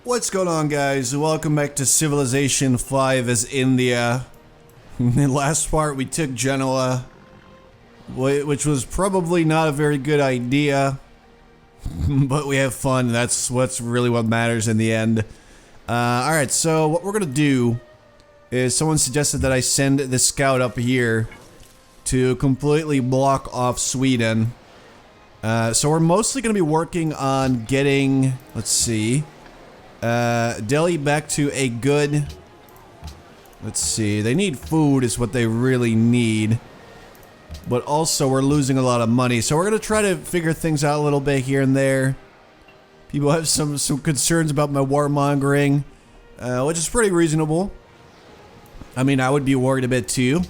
What's going on, guys? Welcome back to Civilization 5 as India. In the last part we took Genoa, which was probably not a very good idea, but we have fun. That's what matters in the end. Alright, so what we're gonna do is someone suggested that I send the scout up here to completely block off Sweden. So we're mostly gonna be working on getting, let's see, Delhi back to a good, let's see, they need food is what they really need, but also we're losing a lot of money, so we're gonna try to figure things out a little bit here and there. People have some concerns about my warmongering, which is pretty reasonable. I mean, I would be worried a bit too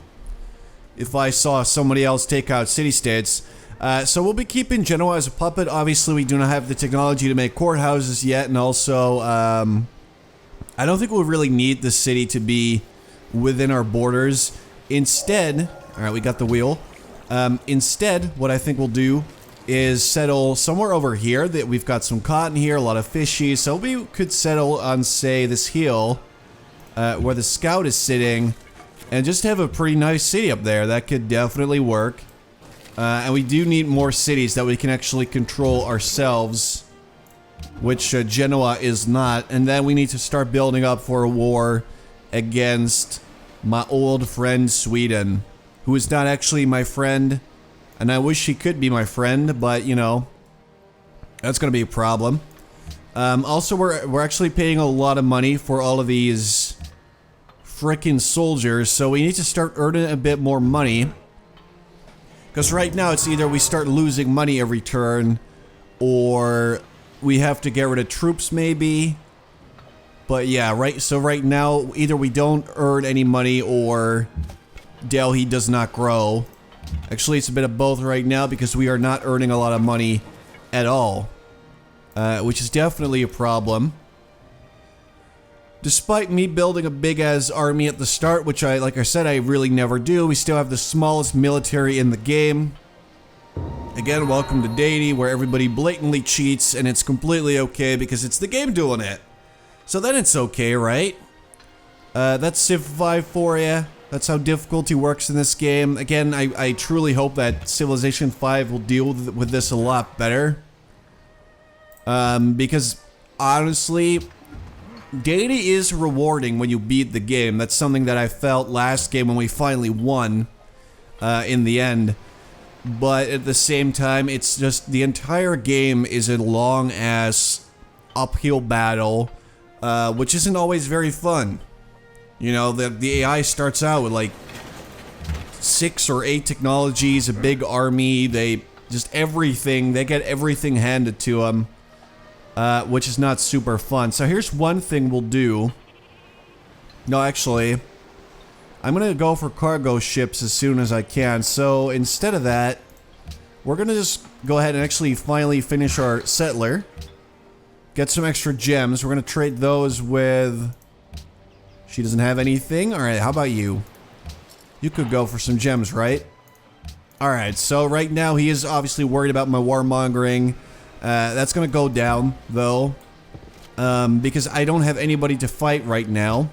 if I saw somebody else take out city-states. So we'll be keeping Genoa as a puppet. Obviously, we do not have the technology to make courthouses yet, and also, I don't think we'll really need the city to be within our borders. Instead, alright, we got the wheel. Instead, what I think we'll do is settle somewhere over here. That we've got some cotton here, a lot of fishies, so we could settle on, say, this hill, where the scout is sitting, and just have a pretty nice city up there. That could definitely work. And we do need more cities that we can actually control ourselves, which Genoa is not. And then we need to start building up for a war against my old friend Sweden, who is not actually my friend, and I wish he could be my friend, but you know, that's gonna be a problem. Also, we're actually paying a lot of money for all of these frickin' soldiers, so we need to start earning a bit more money. Because right now it's either we start losing money every turn, or we have to get rid of troops maybe. But yeah, so right now either we don't earn any money or Delhi does not grow. Actually, it's a bit of both right now because we are not earning a lot of money at all. Which is definitely a problem. Despite me building a big-ass army at the start, which like I said, I really never do, we still have the smallest military in the game. Again, welcome to Deity, where everybody blatantly cheats, and it's completely okay because it's the game doing it. So then it's okay, right? That's Civ 5 for you. That's how difficulty works in this game. Again, I truly hope that Civilization 5 will deal with this a lot better. Because, honestly, Deity is rewarding when you beat the game. That's something that I felt last game when we finally won in the end. But at the same time, it's just the entire game is a long-ass uphill battle, which isn't always very fun. You know, the AI starts out with like 6 or 8 technologies, a big army, they get everything handed to them. Which is not super fun. So here's one thing we'll do. No, actually, I'm gonna go for cargo ships as soon as I can. So instead of that, we're gonna just go ahead and actually finally finish our settler. Get some extra gems. We're gonna trade those with... She doesn't have anything? Alright, how about you? You could go for some gems, right? Alright, so right now he is obviously worried about my warmongering. That's gonna go down, though, because I don't have anybody to fight right now.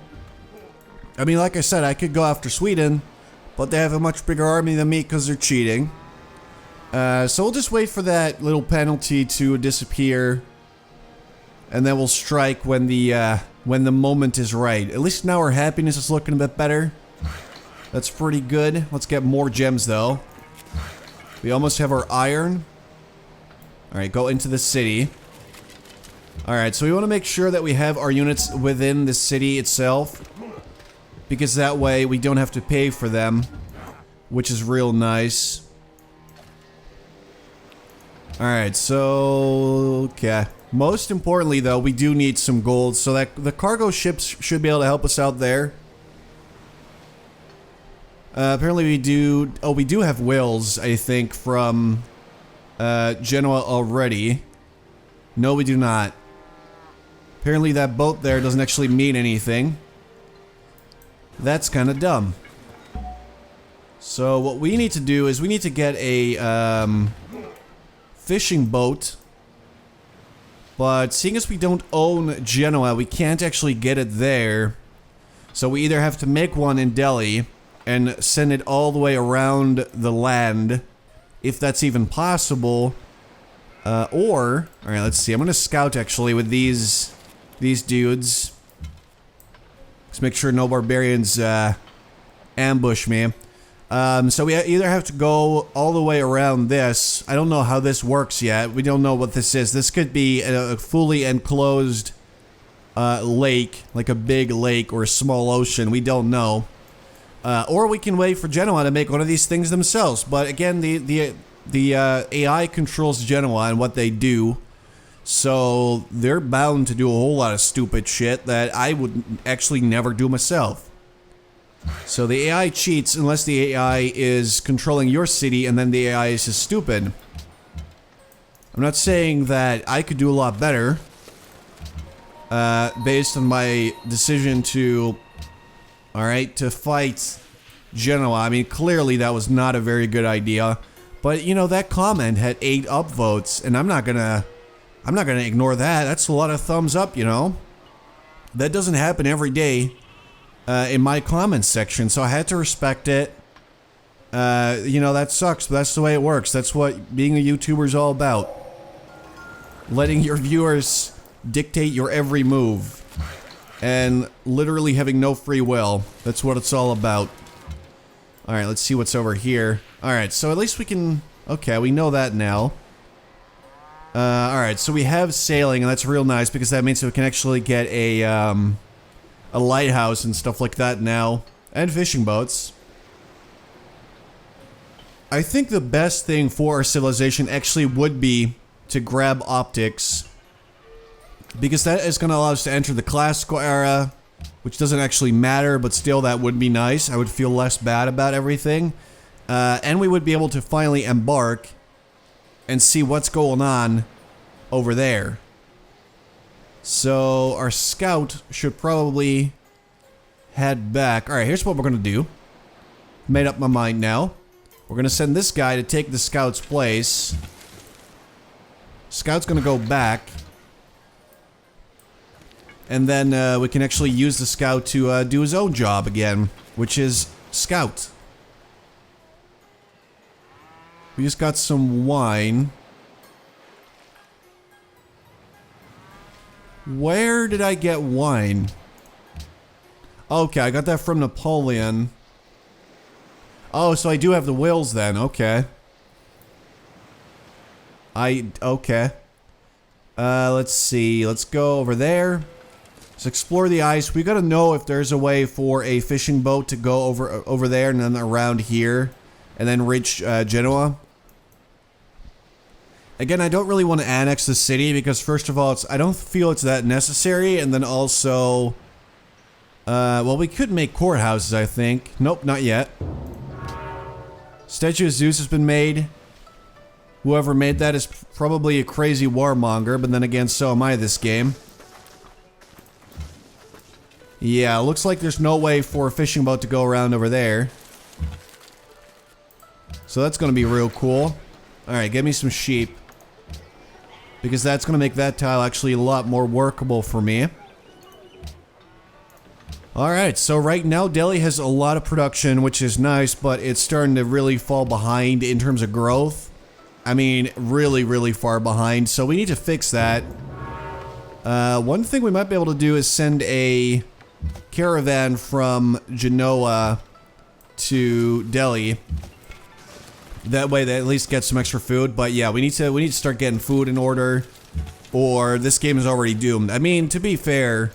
I mean, like I said, I could go after Sweden, but they have a much bigger army than me because they're cheating. So we'll just wait for that little penalty to disappear, and then we'll strike when the moment is right. At least now our happiness is looking a bit better. That's pretty good. Let's get more gems, though. We almost have our iron. Alright, go into the city. Alright, so we want to make sure that we have our units within the city itself, because that way we don't have to pay for them, which is real nice. Alright, so... okay. Most importantly, though, we do need some gold, so that the cargo ships should be able to help us out there. Apparently we do... oh, we do have wills, I think, from... Genoa already. No, we do not. Apparently that boat there doesn't actually mean anything. That's kind of dumb. So what we need to do is we need to get a fishing boat But seeing as we don't own Genoa, we can't actually get it there. So we either have to make one in Delhi and send it all the way around the land, if that's even possible. Or, alright, let's see. I'm gonna scout actually with these dudes. Let's make sure no barbarians ambush me. So we either have to go all the way around this. I don't know how this works yet. We don't know what this is. This could be a fully enclosed lake, like a big lake or a small ocean. We don't know. Or we can wait for Genoa to make one of these things themselves. But again, the AI controls Genoa and what they do. So they're bound to do a whole lot of stupid shit that I would actually never do myself. So the AI cheats unless the AI is controlling your city and then the AI is just stupid. I'm not saying that I could do a lot better based on my decision to, alright, to fight Genoa. I mean, clearly that was not a very good idea. But, you know, that comment had 8 upvotes, and I'm not gonna ignore that. That's a lot of thumbs up, you know? That doesn't happen every day. In my comments section, so I had to respect it. You know, that sucks, but that's the way it works. That's what being a YouTuber is all about. Letting your viewers dictate your every move. And literally having no free will. That's what it's all about. Alright, let's see what's over here. Alright, so at least we can... Okay, we know that now. Alright, so we have sailing, and that's real nice because that means that we can actually get a lighthouse and stuff like that now, and fishing boats. I think the best thing for our civilization actually would be to grab optics, because that is going to allow us to enter the classical era, which doesn't actually matter, but still that would be nice. I would feel less bad about everything, and we would be able to finally embark and see what's going on over there. So, our scout should probably head back. Alright, here's what we're gonna do. Made up my mind now. We're gonna send this guy to take the scout's place. Scout's gonna go back. And then we can actually use the scout to do his own job again, which is scout. We just got some wine. Where did I get wine? Okay, I got that from Napoleon. Oh, so I do have the wills then, okay. Okay. Let's see, let's go over there. Let's explore the ice. We gotta know if there's a way for a fishing boat to go over there and then around here. And then reach Genoa. Again, I don't really want to annex the city because first of all, I don't feel it's that necessary, and then also, well, we could make courthouses, I think. Nope, not yet. Statue of Zeus has been made. Whoever made that is probably a crazy warmonger, but then again, so am I this game. Yeah, looks like there's no way for a fishing boat to go around over there. So that's gonna be real cool. Alright, get me some sheep. Because that's going to make that tile actually a lot more workable for me. Alright, so right now Delhi has a lot of production, which is nice, but it's starting to really fall behind in terms of growth. I mean, really, really far behind, so we need to fix that. One thing we might be able to do is send a caravan from Genoa to Delhi. That way they at least get some extra food, but yeah, we need to start getting food in order, or this game is already doomed. I mean, to be fair,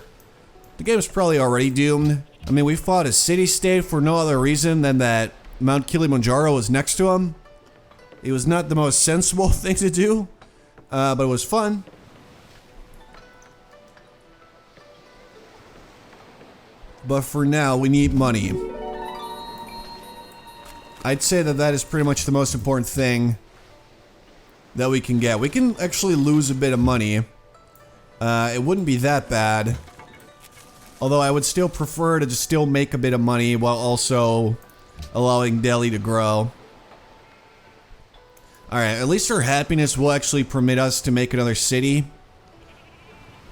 the game is probably already doomed. I mean, we fought a city-state for no other reason than that Mount Kilimanjaro was next to him. It was not the most sensible thing to do, but it was fun. But for now, we need money. I'd say that that is pretty much the most important thing that we can get. We can actually lose a bit of money. It wouldn't be that bad. Although I would still prefer to just still make a bit of money while also allowing Delhi to grow. Alright, at least our happiness will actually permit us to make another city.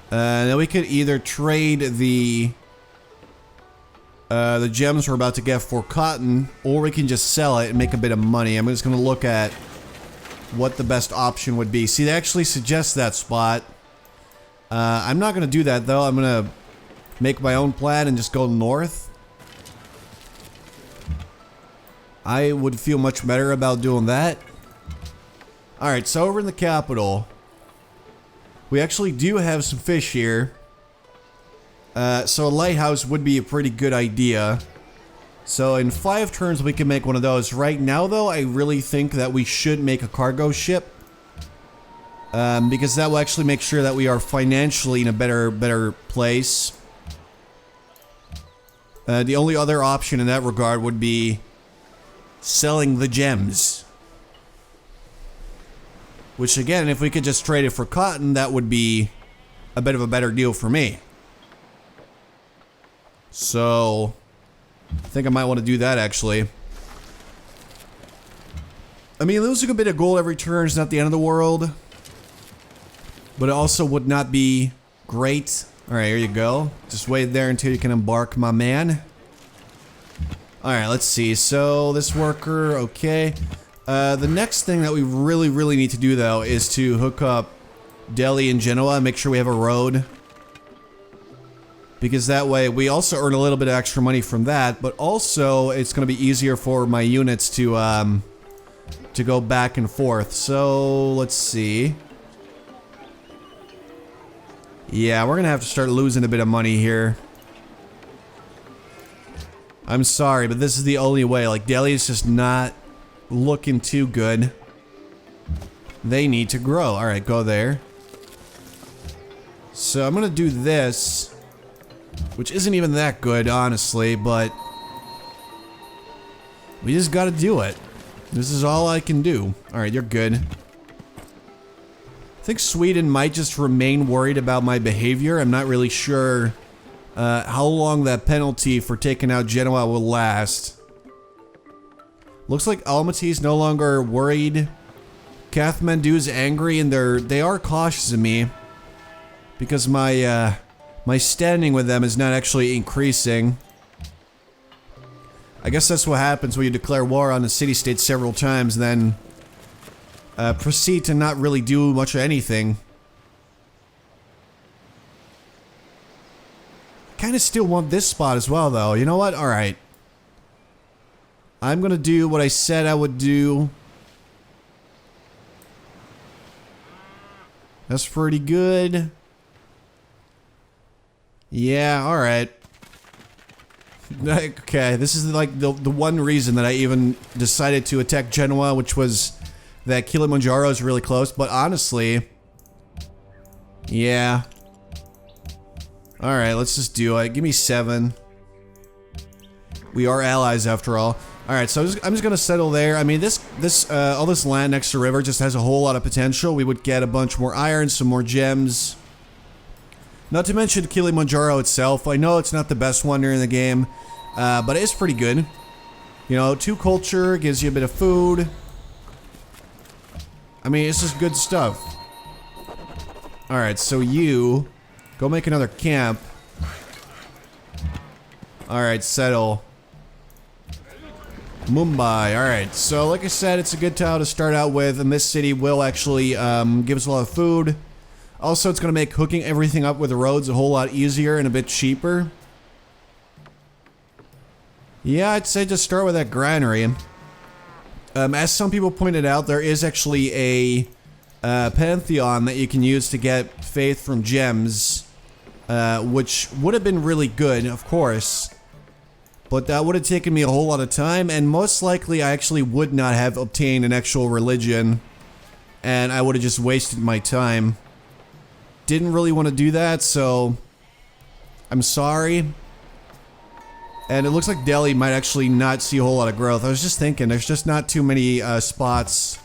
Then we could either trade the gems we're about to get for cotton, or we can just sell it and make a bit of money. I'm just going to look at what the best option would be. See, they actually suggest that spot. I'm not going to do that, though. I'm going to make my own plan and just go north. I would feel much better about doing that. Alright, so over in the capital, we actually do have some fish here. So a lighthouse would be a pretty good idea. So in 5 turns we can make one of those. Right now though, I really think that we should make a cargo ship. Because that will actually make sure that we are financially in a better place. The only other option in that regard would be selling the gems. Which again, if we could just trade it for cotton, that would be a bit of a better deal for me. So, I think I might want to do that actually. I mean, losing a bit of gold every turn is not the end of the world. But it also would not be great. Alright, here you go. Just wait there until you can embark, my man. Alright, let's see. So, this worker, okay. The next thing that we really need to do, though, is to hook up Delhi and Genoa and make sure we have a road. Because that way, we also earn a little bit of extra money from that, but also, it's going to be easier for my units to go back and forth. So, let's see. Yeah, we're going to have to start losing a bit of money here. I'm sorry, but this is the only way. Like, Delhi is just not looking too good. They need to grow. Alright, go there. So I'm gonna do this, which isn't even that good, honestly, but we just gotta do it. This is all I can do. Alright, you're good. I think Sweden might just remain worried about my behavior. I'm not really sure how long that penalty for taking out Genoa will last. Looks like Almaty is no longer worried. Kathmandu's angry, and they are cautious of me because my standing with them is not actually increasing. I guess that's what happens when you declare war on a city-state several times, then proceed to not really do much of anything. Kind of still want this spot as well, though. You know what? All right. I'm gonna do what I said I would do. That's pretty good. Yeah, alright. Okay, this is like the one reason that I even decided to attack Genoa, which was that Kilimanjaro is really close, but honestly... Yeah. Alright, let's just do it. Give me 7. We are allies after all. Alright, so I'm just gonna settle there. I mean, all this land next to the river just has a whole lot of potential. We would get a bunch more iron, some more gems. Not to mention Kilimanjaro itself. I know it's not the best wonder in the game, but it is pretty good. You know, 2 culture gives you a bit of food. I mean, it's just good stuff. Alright, so you go make another camp. Alright, settle. Mumbai. Alright, so like I said, it's a good tile to start out with, and this city will actually give us a lot of food. Also, it's going to make hooking everything up with the roads a whole lot easier and a bit cheaper. Yeah, I'd say just start with that granary. As some people pointed out, there is actually a pantheon that you can use to get faith from gems, which would have been really good, of course. But that would have taken me a whole lot of time, and most likely I actually would not have obtained an actual religion, and I would have just wasted my time. Didn't really want to do that, so I'm sorry. And it looks like Delhi might actually not see a whole lot of growth. I was just thinking, there's just not too many spots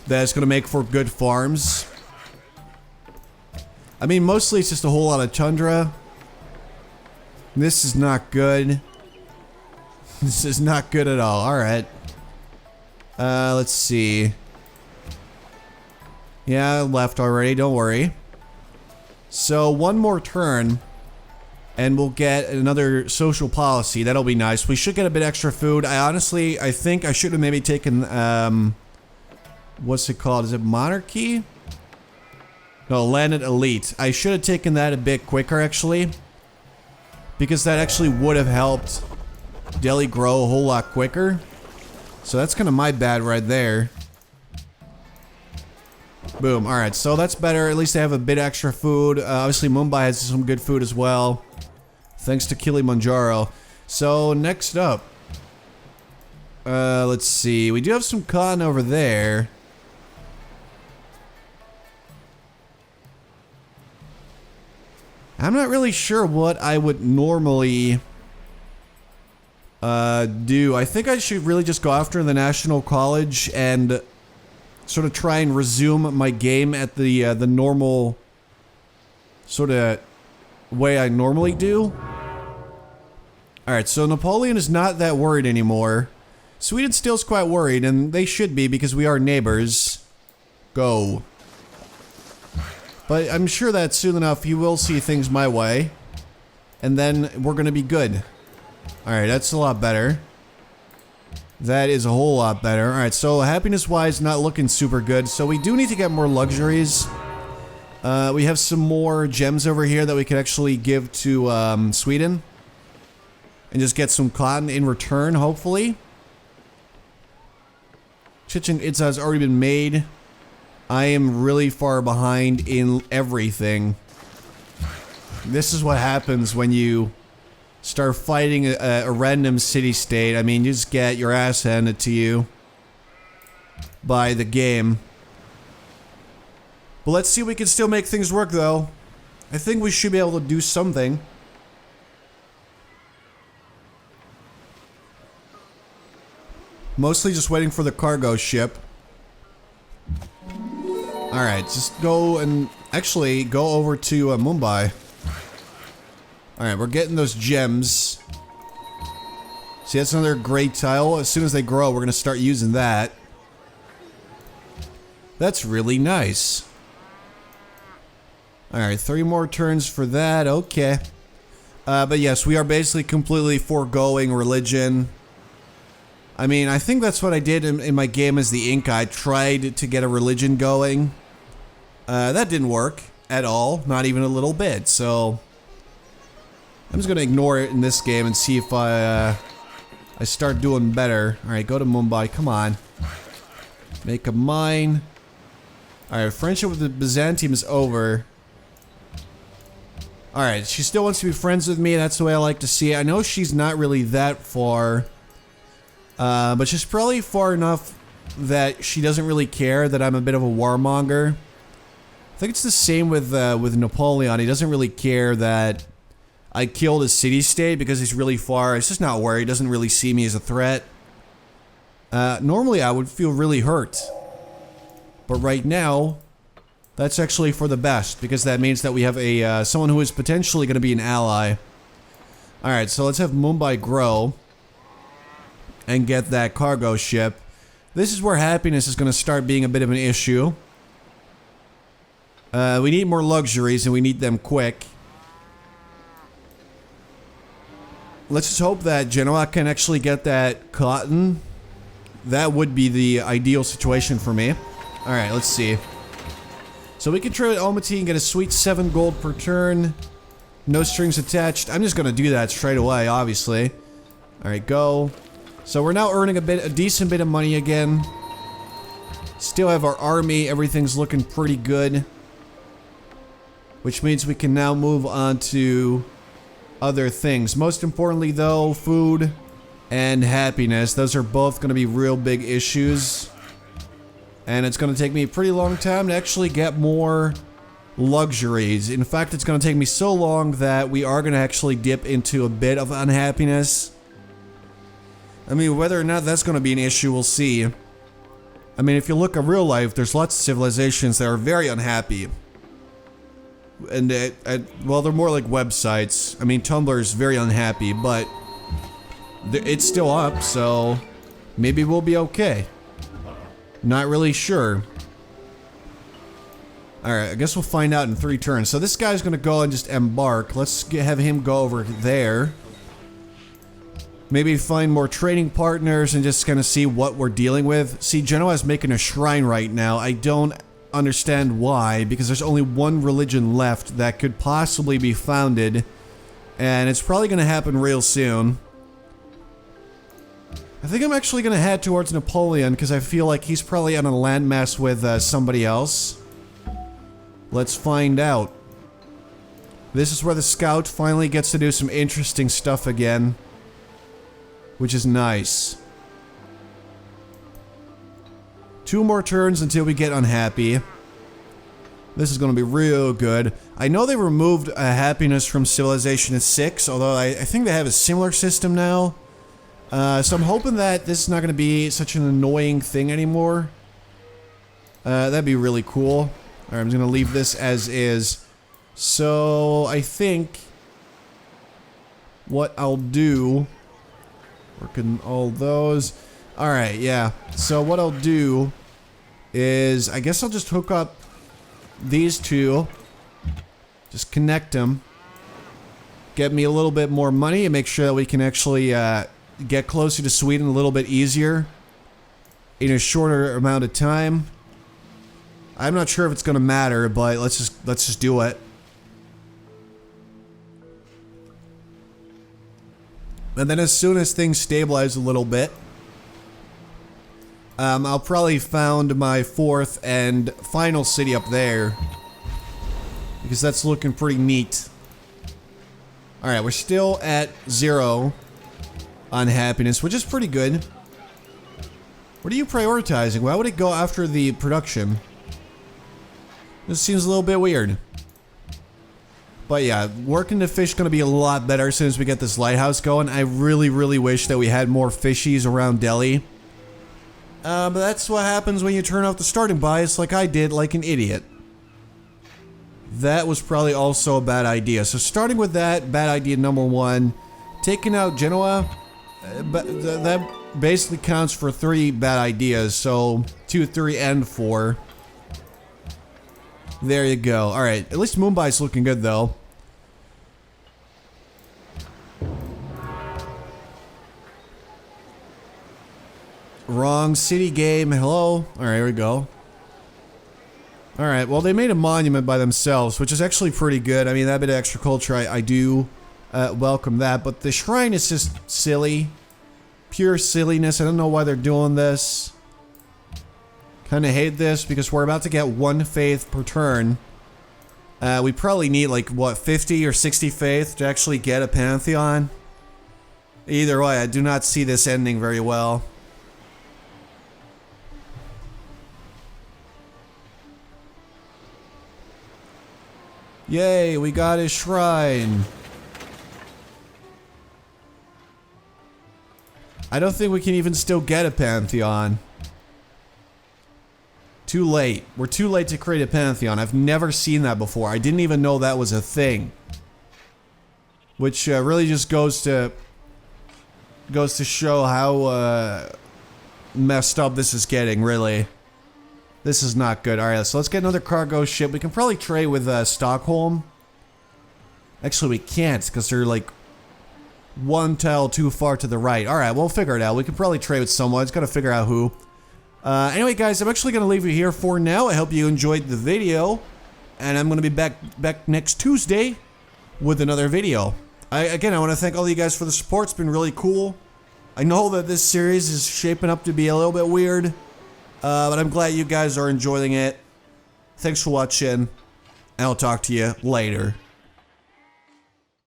that it's going to make for good farms. I mean, mostly it's just a whole lot of tundra. This is not good. This is not good at all. Alright. Let's see. Yeah, I left already. Don't worry. So one more turn and we'll get another social policy. That'll be nice. We should get a bit extra food. I think I should have maybe taken, what's it called? Is it monarchy? No, landed elite. I should have taken that a bit quicker, actually. Because that actually would have helped Delhi grow a whole lot quicker. So that's kind of my bad right there. Boom. Alright, so that's better. At least they have a bit extra food. Obviously, Mumbai has some good food as well. Thanks to Kilimanjaro. So, next up. Let's see. We do have some cotton over there. I'm not really sure what I would normally do. I think I should really just go after the National College and sort of try and resume my game at the normal sort of way I normally do. Alright, so Napoleon is not that worried anymore. Sweden still's quite worried, and they should be because we are neighbors. Go. But I'm sure that soon enough you will see things my way. And then we're gonna be good. Alright, that's a lot better. That is a whole lot better. Alright, so happiness-wise, not looking super good. So we do need to get more luxuries. We have some more gems over here that we could actually give to Sweden. And just get some cotton in return, hopefully. Chichen Itza has already been made. I am really far behind in everything. This is what happens when you start fighting a random city-state. I mean, you just get your ass handed to you by the game. But let's see if we can still make things work, though. I think we should be able to do something. Mostly just waiting for the cargo ship. Alright, just go and actually go over to Mumbai. Alright, we're getting those gems. See, that's another great tile. As soon as they grow, we're going to start using that. That's really nice. Alright, 3 more turns for that. Okay. But yes, we are basically completely foregoing religion. I mean, I think that's what I did in my game as the Inca. I tried to get a religion going. That didn't work at all, not even a little bit, so I'm just gonna ignore it in this game and see if I start doing better. Alright, go to Mumbai, come on. Make a mine. Alright, friendship with the Byzantium is over. Alright, she still wants to be friends with me, that's the way I like to see it. I know she's not really that far. But she's probably far enough that she doesn't really care that I'm a bit of a warmonger. I think it's the same with Napoleon. He doesn't really care that I killed a city-state because he's really far. He's just not worried. He doesn't really see me as a threat. Normally I would feel really hurt. But right now, that's actually for the best because that means that we have a someone who is potentially going to be an ally. Alright, so let's have Mumbai grow. And get that cargo ship. This is where happiness is going to start being a bit of an issue. We need more luxuries and we need them quick. Let's just hope that Genoa can actually get that cotton. That would be the ideal situation for me. Alright, let's see. So we can trade with Almaty and get a sweet 7 gold per turn. No strings attached. I'm just going to do that straight away, obviously. Alright, go. So we're now earning a decent bit of money again. Still have our army, everything's looking pretty good. Which means we can now move on to other things. Most importantly though, food and happiness. Those are both going to be real big issues. And it's going to take me a pretty long time to actually get more luxuries. In fact, it's going to take me so long that we are going to actually dip into a bit of unhappiness. I mean, whether or not that's going to be an issue, we'll see. I mean, if you look at real life, there's lots of civilizations that are very unhappy. And, well, they're more like websites. I mean, Tumblr is very unhappy, but it's still up, so maybe we'll be okay. Not really sure. Alright, I guess we'll find out in 3 turns. So this guy's gonna go and just embark. Let's have him go over there. Maybe find more trading partners and just kind of see what we're dealing with. See, Genoa's making a shrine right now. I don't understand why, because there's only one religion left that could possibly be founded. And it's probably gonna happen real soon. I think I'm actually gonna head towards Napoleon, because I feel like he's probably on a landmass with somebody else. Let's find out. This is where the scout finally gets to do some interesting stuff again, which is nice. 2 more turns until we get unhappy. This is going to be real good. I know they removed happiness from Civilization 6, although I think they have a similar system now. So I'm hoping that this is not going to be such an annoying thing anymore. That'd be really cool. Alright, I'm just gonna leave this as is. So, I think what I'll do... Working all those... Alright, yeah. So what I'll do is... I guess I'll just hook up these 2. Just connect them. Get me a little bit more money and make sure that we can actually get closer to Sweden a little bit easier. In a shorter amount of time. I'm not sure if it's gonna matter, but let's just do it. And then as soon as things stabilize a little bit, I'll probably found my 4th and final city up there, because that's looking pretty neat. Alright, we're still at 0 on happiness, which is pretty good. What are you prioritizing? Why would it go after the production? This seems a little bit weird. But yeah, working the fish gonna be a lot better as soon as we get this lighthouse going. I really, really wish that we had more fishies around Delhi. But that's what happens when you turn off the starting bias like I did, like an idiot. That was probably also a bad idea. So starting with that, bad idea number 1. Taking out Genoa, that basically counts for 3 bad ideas. So 2, 3, and 4. There you go. Alright, at least Mumbai's looking good though. Wrong city game. Hello? Alright, here we go. Alright, well they made a monument by themselves, which is actually pretty good. I mean, that bit of extra culture, I do welcome that. But the shrine is just silly. Pure silliness. I don't know why they're doing this. Kinda hate this because we're about to get 1 faith per turn. We probably need like, what, 50 or 60 faith to actually get a pantheon? Either way, I do not see this ending very well. Yay, we got a shrine. I don't think we can even still get a pantheon. Too late. We're too late to create a pantheon. I've never seen that before. I didn't even know that was a thing. Which really just goes to show how messed up this is getting, really. This is not good. Alright, so let's get another cargo ship. We can probably trade with Stockholm. Actually, we can't, because they're like 1 tile too far to the right. Alright, we'll figure it out. We can probably trade with someone. Just gotta figure out who. Anyway, guys, I'm actually going to leave you here for now. I hope you enjoyed the video. And I'm going to be back next Tuesday with another video. Again, I want to thank all you guys for the support. It's been really cool. I know that this series is shaping up to be a little bit weird. But I'm glad you guys are enjoying it. Thanks for watching. And I'll talk to you later.